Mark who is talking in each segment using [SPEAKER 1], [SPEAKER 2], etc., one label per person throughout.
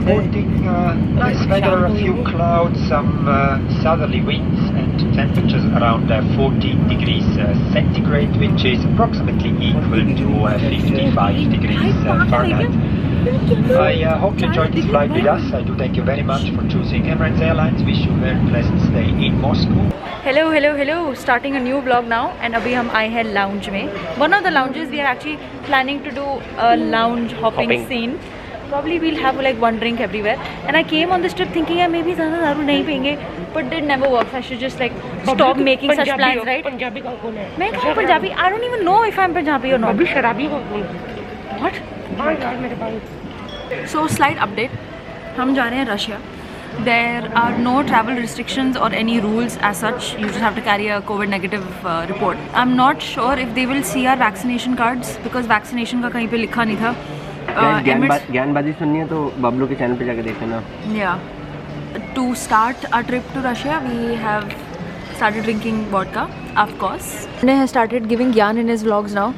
[SPEAKER 1] reporting nice weather, a few clouds, some southerly winds, and temperatures around 14 degrees centigrade, which is approximately equal to 55 degrees Fahrenheit. I hope you enjoyed this flight with us. I do thank you very much for choosing Emirates Airlines. Wish you a very pleasant stay in Moscow.
[SPEAKER 2] Hello. Starting a new vlog now, and अभी हम आए हैं lounge में. One of the lounges we are actually planning to do a lounge hopping scene. Probably we'll have like one drink everywhere. And I came on this trip thinking I maybe ज़्यादा दारू नहीं पियेंगे, but it never works. I should just like stop making such plans, right?
[SPEAKER 3] Punjabi का कौन है?
[SPEAKER 2] मैं कहाँ Punjabi? I don't even know if I'm Punjabi or not.
[SPEAKER 3] अभी शराबी हो कौन?
[SPEAKER 2] What?
[SPEAKER 3] हाँ यार मेरे भाई.
[SPEAKER 2] So slight update. हम जा रहे हैं Russia. There are no travel restrictions or any rules as such. You just have to carry a COVID negative report. I'm not sure if they will see our vaccination cards because vaccination का कहीं पे लिखा नहीं था.
[SPEAKER 4] ज्ञानबाजी सुननी है तो बबलू के चैनल पे जाके देखना.
[SPEAKER 2] Yeah. To start our trip to Russia, we have started drinking vodka, of course. He has started giving Gyan in his vlogs now,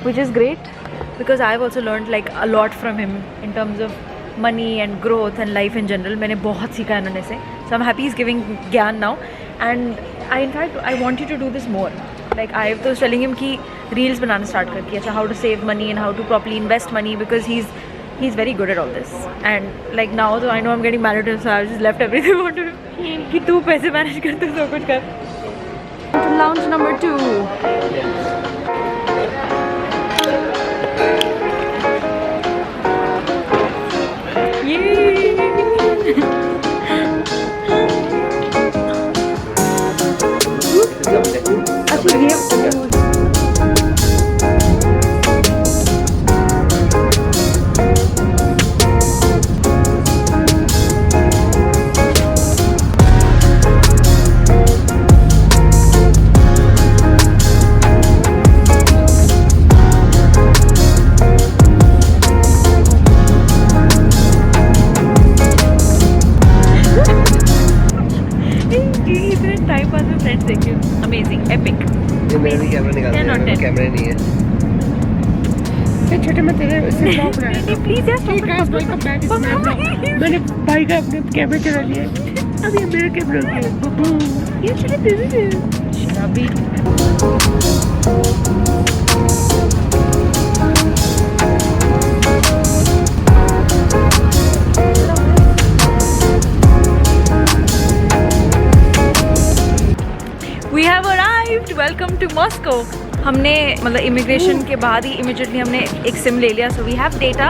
[SPEAKER 2] which is great because I've also learned like a lot from him in terms of money and growth and life in general. मैंने बहुत सीखा है उन्होंने से. So I'm happy he's giving Gyan now, and I want you to do this more. Like I was telling him कि reels बनाना start कर कि अच्छा how to save money and how to properly invest money because he's very good at all this. And like now so I know I'm getting married to him, so I just left everything on to him कि तू पैसे manage कर, तू सब कुछ कर. Lounge number 2. Amazing, epic.
[SPEAKER 4] ये मेरा भी कैमरा निकाल दे. मेरा कैमरा नहीं है.
[SPEAKER 3] ये छोटे में तेरे उससे ब्लॉग बना रहा हूँ.
[SPEAKER 2] Please just
[SPEAKER 3] ठीक है, भाई का बैग इसमें ब्लॉग. मैंने भाई का अपने कैमरा चला लिया. अब ये मेरा कैमरा हो गया. बब्बू. ये छोटे तेरे से. शराबी.
[SPEAKER 2] We have arrived. Welcome to Moscow. हमने मतलब इमिग्रेशन के बाद ही immediately हमने एक सिम ले लिया. So we have data,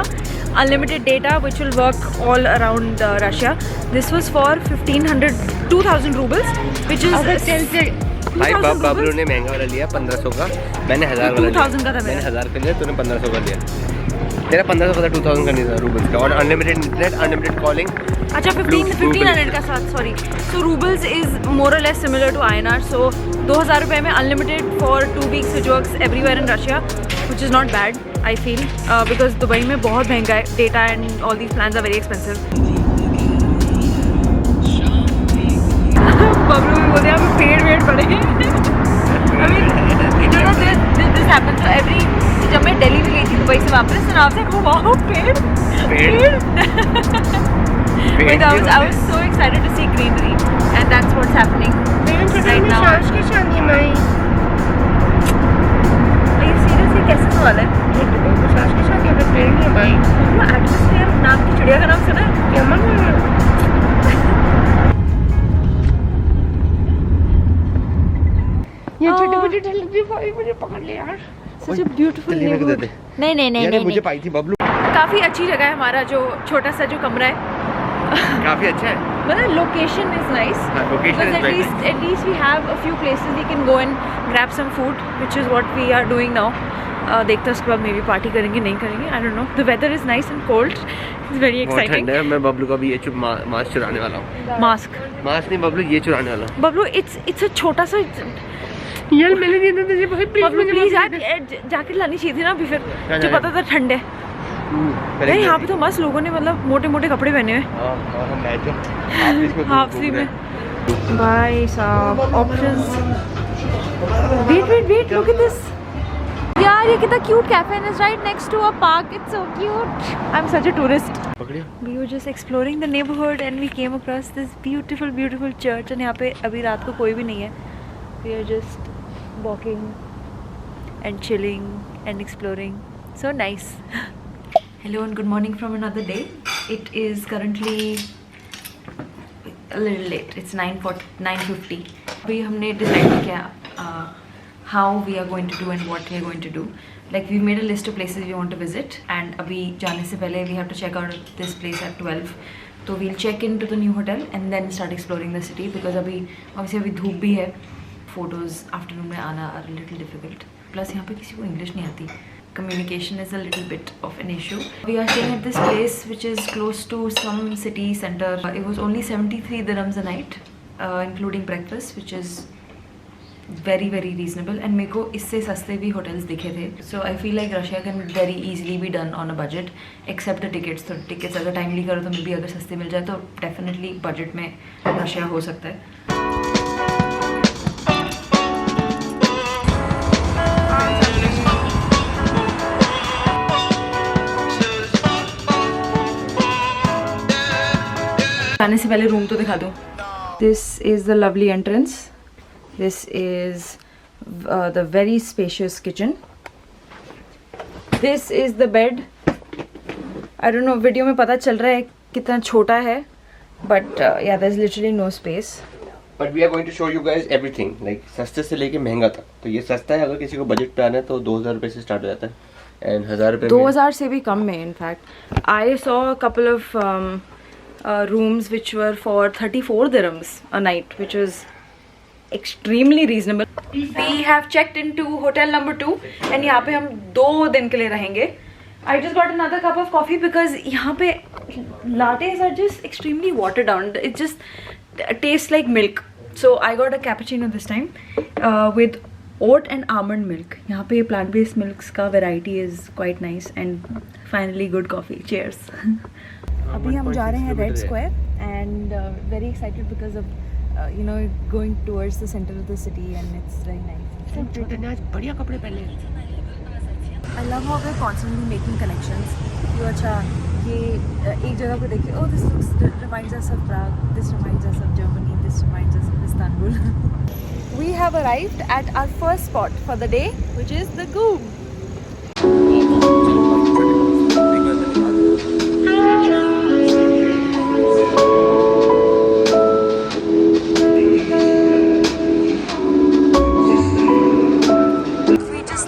[SPEAKER 2] unlimited data which will work all around Russia. This was for 2,000 rubles, which is
[SPEAKER 4] भाई बबलू ने महंगा वाला लिया 1500 का. मैंने 1000 वाला लिया.
[SPEAKER 2] 2000 का था.
[SPEAKER 4] मैंने 1000 का लिया, तूने 1500 का लिया. तेरा 1500 का था, 2000 का नहीं था रूबल्स का. और अनलिमिटेड इंटरनेट, अनलिमिटेड कॉलिंग.
[SPEAKER 2] अच्छा 1500 का साथ. Sorry. So rubles is more or less similar to INR. So 2000 रुपये में unlimited for 2 weeks which works everywhere in Russia, which is not bad I feel because Dubai में बहुत महंगा है. Data and all these plans are very expensive. Bablu भी बोलते हैं यहाँ पे पेड़ पड़े. I mean you know this happens so every. जब मैं दिल्ली में गई थी दुबई से वापस तो आपसे वाओ पेड़. But I was so excited to see greenery, and that's what's happening right now. Are you serious? ये कैसे सवाल है? एटमॉस्फेयर नाम की चिड़िया का नाम सुना है?
[SPEAKER 3] ये छोटे मुझे डर लग रही भाई, मुझे पकड़ ले यार.
[SPEAKER 2] Such a beautiful neighborhood. नहीं.
[SPEAKER 4] मुझे पाई थी बबलू.
[SPEAKER 2] काफी अच्छी जगह है हमारा जो छोटा सा जो कमरा है.
[SPEAKER 4] काफी अच्छा है.
[SPEAKER 2] मतलब location is nice.
[SPEAKER 4] Location is very nice.
[SPEAKER 2] At least we have a few places we can go and grab some food, which is what we are doing now. देखते हैं उसके बाद maybe party करेंगे नहीं करेंगे. I don't know. The weather is nice and cold. It's very exciting.
[SPEAKER 4] ठंड है. मैं बबलू का भी ये मास्क चुराने वाला हूँ.
[SPEAKER 2] मास्क
[SPEAKER 4] नहीं बबलू, ये चुराने वाला हूँ.
[SPEAKER 2] बबलू it's a छोटा सा.
[SPEAKER 3] यार मैंने नहीं तुझे भाई
[SPEAKER 2] प्लीज यार जैकेट लानी चाहिए थी ना अभी. फिर जो पता था ठंड है. नहीं यहाँ पे तो मस्त लोगों ने मतलब मोटे मोटे कपड़े पहने हुए हाफ स्लीव में. भाई साहब options. Wait look at this यार. ये कितना क्यूट कैफे है. It's right next to a park. It's so cute. I am such a tourist. We were just exploring the neighborhood and we came across this beautiful church and यहाँ पे अभी रात को कोई भी नहीं है. We are just walking and chilling and exploring. So nice. Hello and good morning from another day. It is currently a little late. It's 9:50. अभी हमने decide किया how we are going to do and what we are going to do. Like we made a list of places we want to visit and अभी जाने से पहले we have to check out this place at 12. तो we'll check into the new hotel and then start exploring the city because अभी obviously अभी धूप भी है. Photos afternoon में आना are a little difficult. Plus यहाँ पे किसी को English नहीं आती. Communication is a little bit of an issue. We are staying at this place which is close to some city center. It was only 73 dirhams a night, including breakfast, which is very reasonable. And मेरे को इससे सस्ते भी hotels दिखे थे. So I feel like Russia can very easily be done on a budget, except the tickets. तो tickets अगर timely करो तो maybe अगर सस्ते मिल जाए तो definitely budget में Russia हो सकता है. जाने से पहले रूम तो दिखा दूँ. This is the lovely entrance. This is the very spacious kitchen. This is the bed. I don't know video में पता चल रहा है कितना छोटा है, but yeah, there's literally no space.
[SPEAKER 4] But we are going to show you guys everything, like सस्ते से लेके महंगा तक. तो ये सस्ता है, अगर किसी को बजट पे आना है तो 2000 रुपए से स्टार्ट हो जाता है and 1000 रुपए
[SPEAKER 2] 2000 से भी कम में. In fact, I saw a couple of rooms which were for 34 dirhams a night, which was extremely reasonable. We have checked into hotel number 2 and यहाँ पे हम 2 दिन के लिए रहेंगे. I just got another cup of coffee because यहाँ पे lattes are just extremely watered down. It just tastes like milk. So I got a cappuccino this time with oat and almond milk. यहाँ पे plant-based milks का variety is quite nice and finally good coffee. Cheers. अभी हम जा रहे हैं Red Square and very excited because of you know going towards the centre of the city and it's very nice.
[SPEAKER 3] छोटे ने आज बढ़िया कपड़े पहने.
[SPEAKER 2] I love how we are constantly making connections. तो अच्छा ये एक जगह पे देखिए, oh this looks reminds us of Prague, this reminds us of Germany, this reminds us of Istanbul. We have arrived at our first spot for the day which is the गूम.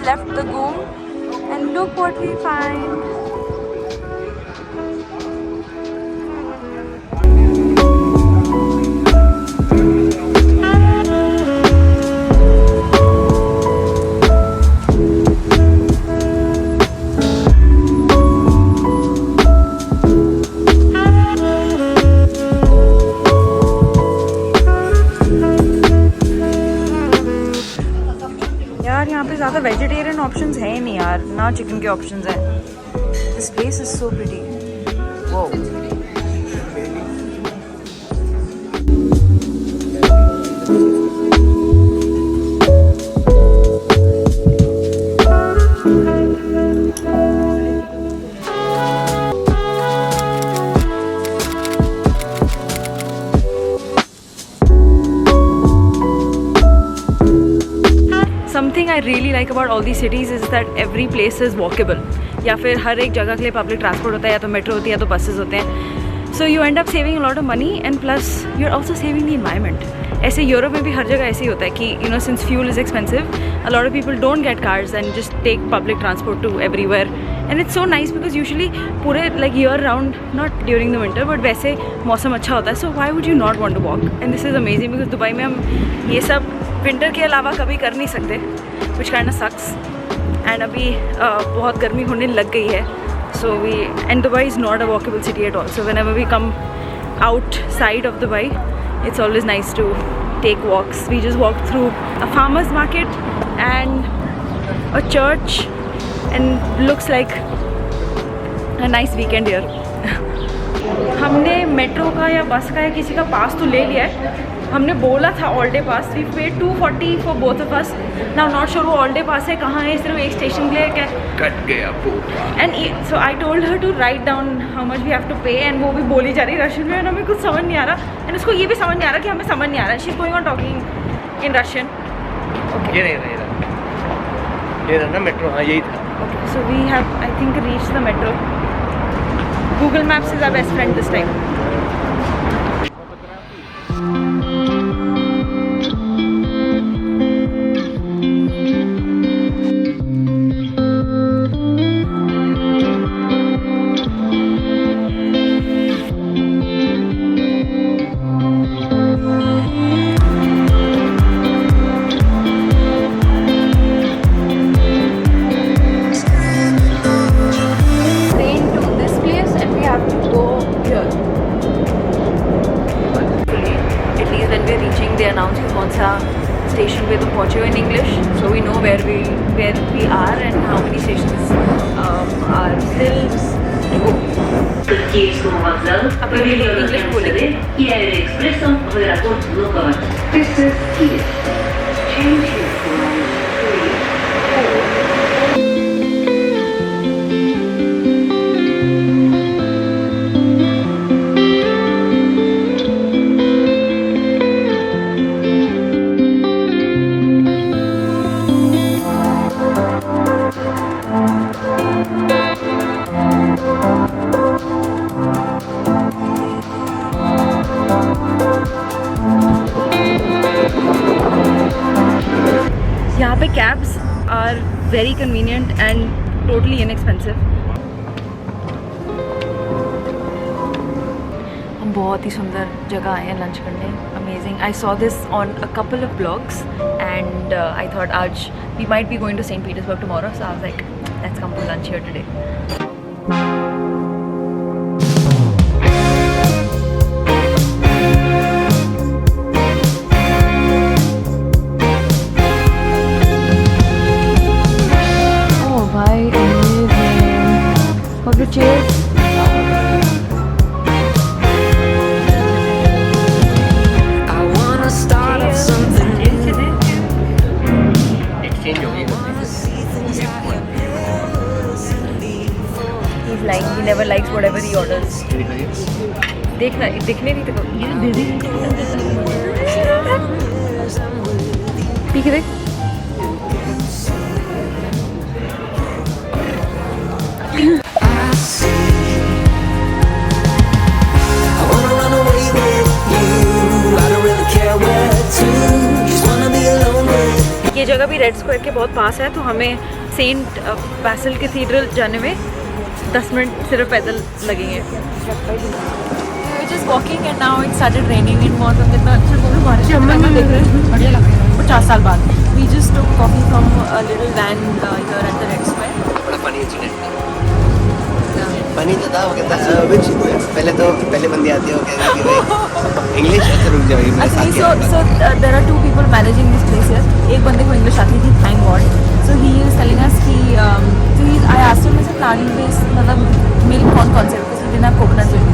[SPEAKER 2] Left the Goom and look what we find. यहाँ पे ज़्यादा vegetarian options हैं ही नहीं यार, ना chicken के options हैं. This place is so pretty. वो something I really like about all these cities is that every place is walkable. या फिर हर एक जगह के लिए पब्लिक ट्रांसपोर्ट होता है, या तो मेट्रो होती है या तो बसेस होते हैं. So you end up saving a lot of money and plus you are also saving the environment. ऐसे यूरोप में भी हर जगह ऐसे ही होता है कि you know since fuel is expensive, a lot of people don't get cars and just take public transport to everywhere. And it's so nice because usually पूरे like year round, not during the winter but वैसे मौसम अच्छा होता है. So why would you not want to walk? And this is amazing because Dubai में हम ये सब विंटर के अलावा कभी कर नहीं सकते, which kind of sucks. And अभी बहुत गर्मी होने लग गई है. So and Dubai is not a walkable city at all. So whenever we come outside of Dubai, it's always nice to take walks. We just walked through a farmer's market and a church and looks like a nice weekend here. हमने metro का या बस का या किसी का पास तो ले लिया है, हमने बोला था all day pass, we paid 240 for both of us. Now not sure वो ऑल डे पास है कहाँ है, सिर्फ एक स्टेशन के लिए क्या
[SPEAKER 4] कट गया पूरा।
[SPEAKER 2] And so I told her to write down how much we have to pay, and वो भी बोली जा रही रशियन में, एंड हमें कुछ समझ नहीं आ रहा, एंड उसको ये भी समझ नहीं आ रहा कि हमें समझ नहीं आ रहा। She is going on talking in Russian.
[SPEAKER 4] ये रहा ना मेट्रो, हाँ यही था।
[SPEAKER 2] Okay, so we have, I think, reached the metro. Google Maps is our best friend this time. Station पे तो पहुँचे हुए in English, so we know where we are and how many stations are still to go.
[SPEAKER 5] Киевскому вокзалу павильона МЦД и Аэроэкспрессом в аэропорт Внуково. This is Kiev. Change your flight, please.
[SPEAKER 2] यहाँ पे cabs are very convenient and totally inexpensive. हम बहुत ही सुंदर जगह आए हैं लंच करने. Amazing. I saw this on a couple of blogs and I thought आज we might be going to St. Petersburg tomorrow, so I was like, let's come for lunch here today. Cheers.
[SPEAKER 6] I wanna start off something new.
[SPEAKER 4] Exchange हो गई.
[SPEAKER 2] He's like, he never likes whatever he orders. देखना, दिखने नहीं देखो. P के देख. ये जगह भी रेड स्क्वायर के बहुत पास है, तो हमें सेंट बैसिल कैथीड्रल जाने में 10 मिनट सिर्फ पैदल लगेंगे. Just walking and now it started raining इन मौसम कितना अच्छा बारिश देख रहे हैं, बढ़िया लग रहा है 50 साल बाद. We just took coffee from a little van here at the Red Square.
[SPEAKER 4] बड़ा फनी इंसिडेंट.
[SPEAKER 7] फनी तो था, वो कहता है पहले बंदी आती है, वो कहती है कि भाई इंग्लिश ऐसे रुक जाएगी.
[SPEAKER 2] So there are 2 people managing this place here. एक बंदे को इंग्लिश आती थी, thank God. So he is telling us कि I asked him, is it plant based मतलब milk कौन से, because he didn't have coconut milk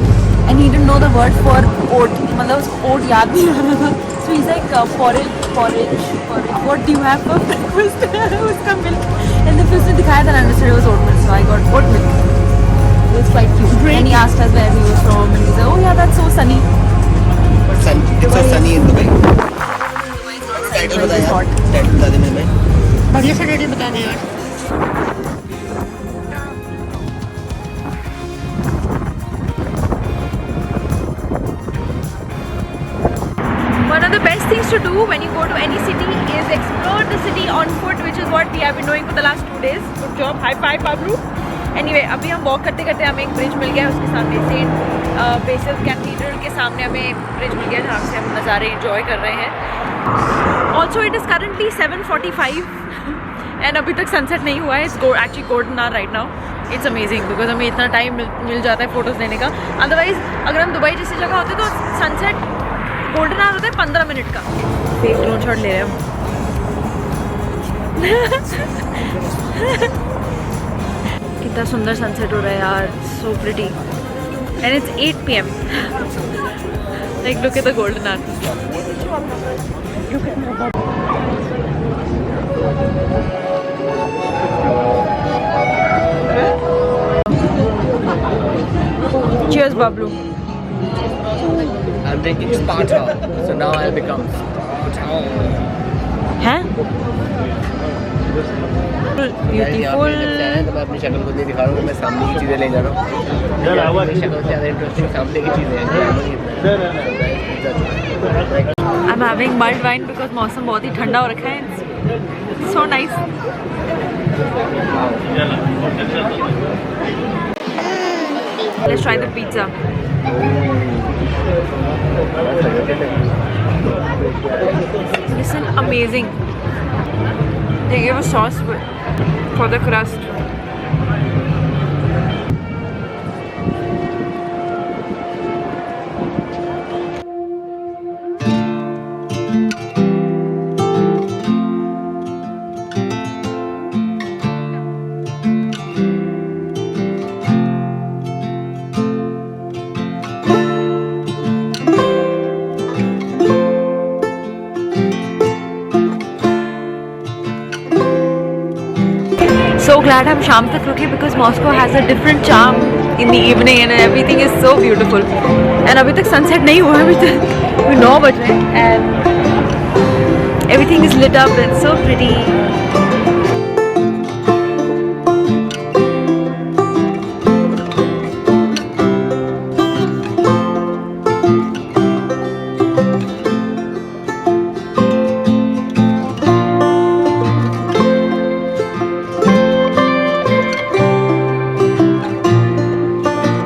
[SPEAKER 2] and he didn't know the word for oat, मतलब उसको oat याद नहीं आ रहा था. So he's like porridge. What do you have for breakfast? उसका milk. And then फिर उसने दिखाया, then I understood it was oat milk. So I got oat milk. It was quite cute. And he asked us where he was from and he said, oh yeah, that's so sunny.
[SPEAKER 7] It's so sunny in Dubai. Title बता यार, title बता दे मैं.
[SPEAKER 3] बढ़िया से title बता दे यार.
[SPEAKER 2] One of the best things to do when you go to any city is explore the city on foot, which is what we have been doing for the last 2 days. Good job, high five, Pablo. Anyway, अभी हम walk करते करते हमें एक bridge मिल गया, उसके सामने Saint Basil cathedral के सामने हमें ब्रिज मिल गया जहाँ से हम नज़ारे इंजॉय कर रहे हैं. Also it is currently 7:45 and अभी तक सनसेट नहीं हुआ है. It's actually golden hour right now. It's amazing because हमें इतना टाइम मिल जाता है फ़ोटोज़ लेने का. अदरवाइज़ अगर हम दुबई जैसी जगह होते तो सनसेट गोल्डन आवर होता है 15 मिनट का. फेक ड्रोन शॉट ले रहे हैं हम. कितना सुंदर सनसेट हो रहा है यार, so pretty. And it's 8 PM. Like, look at the golden arches. Cheers, Bablu.
[SPEAKER 7] I'm drinking Sparta, so now I'll become
[SPEAKER 2] Huh? Beautiful.
[SPEAKER 7] तो मैं अपनी शक्ल को नहीं दिखा रहा हूँ, मैं सामने की चीज़ें ले जा रहा हूँ। मेरी शक्ल से ज़्यादा इंटरेस्टिंग सामने की चीज़ें हैं।
[SPEAKER 2] I'm having mulled wine because मौसम बहुत ही ठंडा हो रखा है. It's so nice. Let's try the pizza. Listen, amazing. They gave a sauce for the crust. So glad हम शाम तक रुके because Moscow has a different charm in the evening and everything is so beautiful. And अभी तक sunset नहीं हुआ, अभी तक 9 बज रहे हैं and everything is lit up and so pretty.